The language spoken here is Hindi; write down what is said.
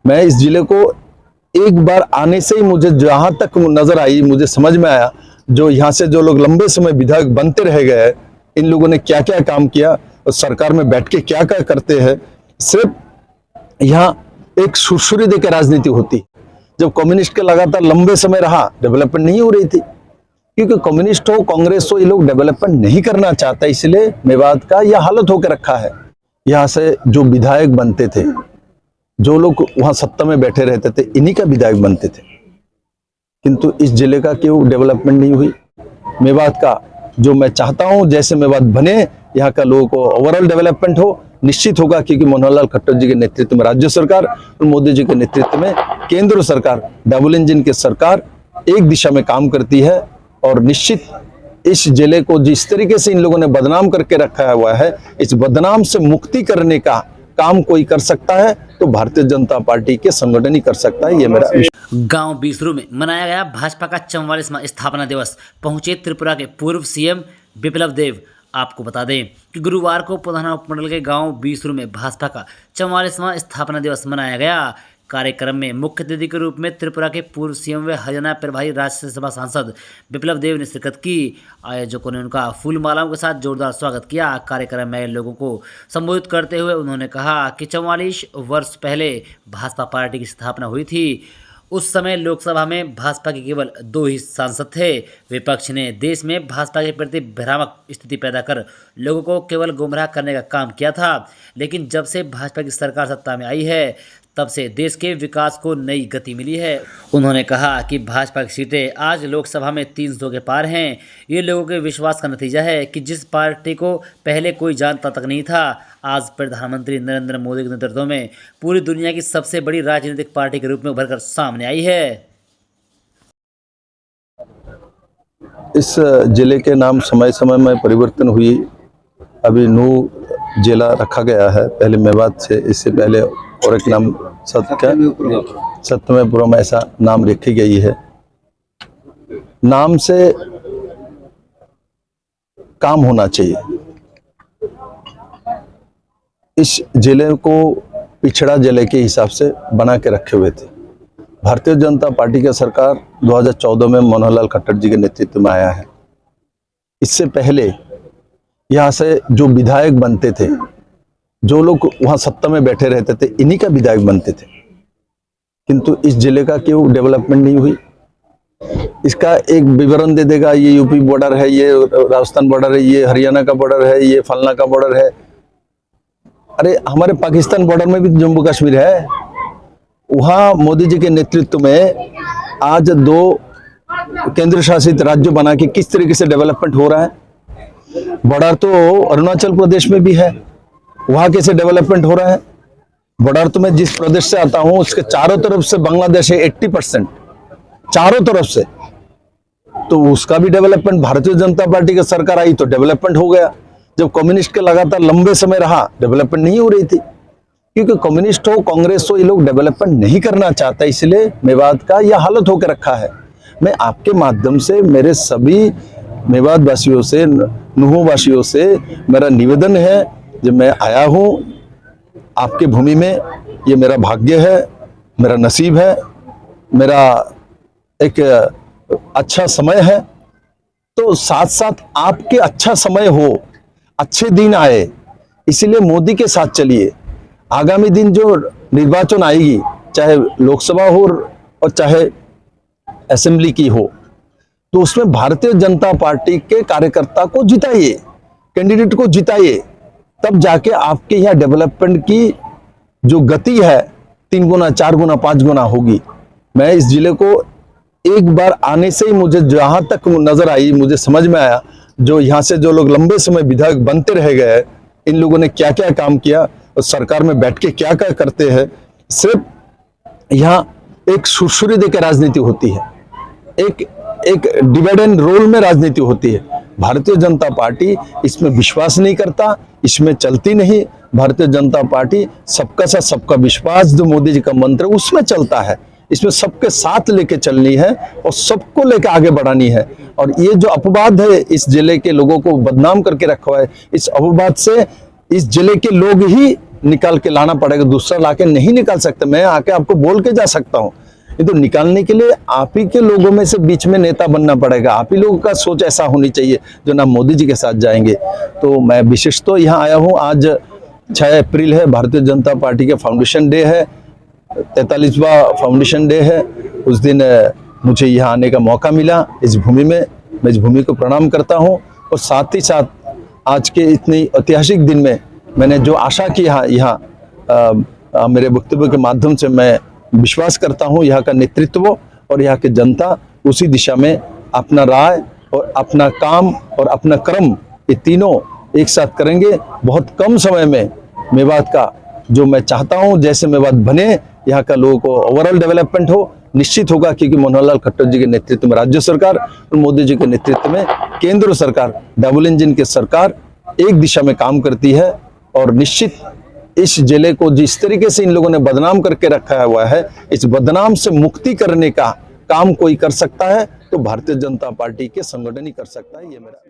मैं इस जिले को एक बार आने से ही मुझे जहां तक नजर आई, मुझे समझ में आया, जो यहाँ से जो लोग लंबे समय विधायक बनते रह गए, इन लोगों ने क्या क्या काम किया और सरकार में बैठ के क्या क्या करते हैं। सिर्फ यहाँ एक सुरसुरी देकर राजनीति होती। जब कम्युनिस्ट के लगातार लंबे समय रहा, डेवलपमेंट नहीं हो रही थी, क्योंकि कम्युनिस्ट हो कांग्रेस हो, ये लोग डेवलपमेंट नहीं करना चाहता, इसलिए मेवात का यह हालत होकर रखा है। यहाँ से जो विधायक बनते थे, जो लोग वहां सत्ता में बैठे रहते थे, इन्हीं का विधायक बनते थे, किंतु इस जिले का क्यों डेवलपमेंट नहीं हुई। मेवात का जो मैं चाहता हूं, जैसे मेवात बने, यहाँ का लोगों को ओवरऑल डेवलपमेंट हो, निश्चित होगा, क्योंकि मनोहर लाल खट्टर जी के नेतृत्व में राज्य सरकार और मोदी जी के नेतृत्व में केंद्र सरकार, डबल इंजन की सरकार एक दिशा में काम करती है। और निश्चित इस जिले को जिस तरीके से इन लोगों ने बदनाम करके रखा हुआ है, इस बदनाम से मुक्ति करने का काम कोई कर सकता है तो भारतीय जनता पार्टी के संगठन ही कर सकता है। ये मेरा गांव बीसरू में मनाया गया भाजपा का 44वां स्थापना दिवस। पहुंचे त्रिपुरा के पूर्व सीएम बिप्लब देव। आपको बता दें कि गुरुवार को प्रधान उपमंडल के गांव बीसरू में भाजपा का 44वां स्थापना दिवस मनाया गया। कार्यक्रम में मुख्य अतिथि के रूप में त्रिपुरा के पूर्व सीएम व हरियाणा प्रभारी राज्यसभा सांसद बिप्लब देव ने शिरकत की। आयोजकों ने उनका फूल मालाओं के साथ जोरदार स्वागत किया। कार्यक्रम में लोगों को संबोधित करते हुए उन्होंने कहा कि 44 वर्ष पहले भाजपा पार्टी की स्थापना हुई थी। उस समय लोकसभा में भाजपा के केवल 2 ही सांसद थे। विपक्ष ने देश में भाजपा के प्रति भ्रामक स्थिति पैदा कर लोगों को केवल गुमराह करने का काम किया था। लेकिन जब से भाजपा की सरकार सत्ता में आई है, तब से देश के विकास को नई गति मिली है। उन्होंने कहा कि भाजपा की सीटें आज लोकसभा में 300 के पार हैं। ये लोगों के विश्वास का नतीजा है कि जिस पार्टी को पहले कोई जानता तक नहीं था, आज प्रधानमंत्री नरेंद्र मोदी के नेतृत्व में पूरी दुनिया की सबसे बड़ी राजनीतिक पार्टी के रूप में उभरकर सामने आई है। इस जिले के नाम समय समय में परिवर्तन हुई। अभी नू जिला रखा गया है, पहले मेवात से, इससे पहले और एक नाम सत्यमेपुरम ऐसा नाम रखी गई है। नाम से काम होना चाहिए। इस जिले को पिछड़ा जिले के हिसाब से बना के रखे हुए थे। भारतीय जनता पार्टी की सरकार 2014 में मनोहर लाल खट्टर जी के नेतृत्व में आया है। इससे पहले यहाँ से जो विधायक बनते थे, जो लोग वहां सत्ता में बैठे रहते थे, इन्हीं का विधायक बनते थे, किंतु इस जिले का क्यों डेवलपमेंट नहीं हुई। इसका एक विवरण दे देगा, ये यूपी बॉर्डर है, ये राजस्थान बॉर्डर है, ये हरियाणा का बॉर्डर है, ये फलना का बॉर्डर है। अरे हमारे पाकिस्तान बॉर्डर में भी जम्मू कश्मीर है। वहां मोदी जी के नेतृत्व में आज 2 केंद्र शासित राज्य बना के किस तरीके से डेवलपमेंट हो रहा है। बॉर्डर तो अरुणाचल प्रदेश में भी है, वहां कैसे डेवलपमेंट हो रहा है। बॉर्डर तो मैं जिस प्रदेश से आता हूं, उसके चारों तरफ से बांग्लादेश है, 80% चारों तरफ से, तो उसका भी डेवलपमेंट। भारतीय जनता पार्टी की सरकार आई तो डेवलपमेंट हो गया। जब कम्युनिस्ट के लगातार लंबे समय रहा, डेवलपमेंट नहीं हो रही थी, क्योंकि कम्युनिस्ट हो कांग्रेस हो, ये लोग डेवलपमेंट नहीं करना चाहता, इसलिए मेवात का यह हालत होकर रखा है। मैं आपके माध्यम से मेरे सभी मेवात वासियों से, नुहू वासियों से मेरा निवेदन है, जब मैं आया हूं आपके भूमि में, ये मेरा भाग्य है, मेरा नसीब है, मेरा एक अच्छा समय है, तो साथ साथ आपके अच्छा समय हो, अच्छे दिन आए, इसीलिए मोदी के साथ चलिए। आगामी दिन जो निर्वाचन आएगी, चाहे लोकसभा हो और चाहे असेंबली की हो, तो उसमें भारतीय जनता पार्टी के कार्यकर्ता को जिताइए, कैंडिडेट को जिताइए, तब जाके आपके यहाँ डेवलपमेंट की जो गति है 3 गुना 4 गुना 5 गुना होगी। मैं इस जिले को एक बार आने से ही मुझे जहां तक नजर आई, मुझे समझ में आया, जो यहाँ से जो लोग लंबे समय विधायक बनते रह गए, इन लोगों ने क्या क्या काम किया और सरकार में बैठ के क्या क्या करते हैं। सिर्फ यहाँ एक सुरसुरी देकर राजनीति होती है, एक डिवाइड एंड रोल में राजनीति होती है। भारतीय जनता पार्टी इसमें विश्वास नहीं करता, इसमें चलती नहीं। भारतीय जनता पार्टी सबका साथ सबका विश्वास, जो मोदी जी का मंत्र, उसमें चलता है। इसमें सबके साथ लेके चलनी है और सबको लेके आगे बढ़ानी है। और ये जो अपवाद है, इस जिले के लोगों को बदनाम करके रखा है, इस अपवाद से इस जिले के लोग ही निकाल के लाना पड़ेगा, दूसरा लाके नहीं निकाल सकते। मैं आके आपको बोल के जा सकता हूँ, ये तो निकालने के लिए आप ही के लोगों में से बीच में नेता बनना पड़ेगा। आप ही लोगों का सोच ऐसा होनी चाहिए जो ना मोदी जी के साथ जाएंगे। तो मैं विशेष तो यहाँ आया हूँ, आज 6 अप्रैल है, भारतीय जनता पार्टी का फाउंडेशन डे है, 43वां फाउंडेशन डे है। उस दिन मुझे यहाँ आने का मौका मिला इस भूमि में, मैं इस भूमि को प्रणाम करता हूँ। और साथ ही साथ आज के इतने ऐतिहासिक दिन में मैंने जो आशा की यहाँ मेरे वक्तव्य के माध्यम से मैं विश्वास करता हूँ, यहाँ का नेतृत्व और यहाँ की जनता उसी दिशा में अपना राय और अपना काम और अपना कर्म, ये तीनों एक साथ करेंगे। बहुत कम समय में मेवात का जो मैं चाहता हूँ, जैसे मेवात बने, यहाँ का लोगों को ओवरऑल डेवलपमेंट हो, निश्चित होगा। क्योंकि मनोहर लाल खट्टर जी के नेतृत्व में राज्य सरकार और मोदी जी के नेतृत्व में केंद्र सरकार, डबल इंजन की सरकार एक दिशा में काम करती है। और निश्चित इस जिले को जिस तरीके से इन लोगों ने बदनाम करके रखा हुआ है, इस बदनाम से मुक्ति करने का काम कोई कर सकता है तो भारतीय जनता पार्टी के संगठन ही कर सकता है, ये मेरा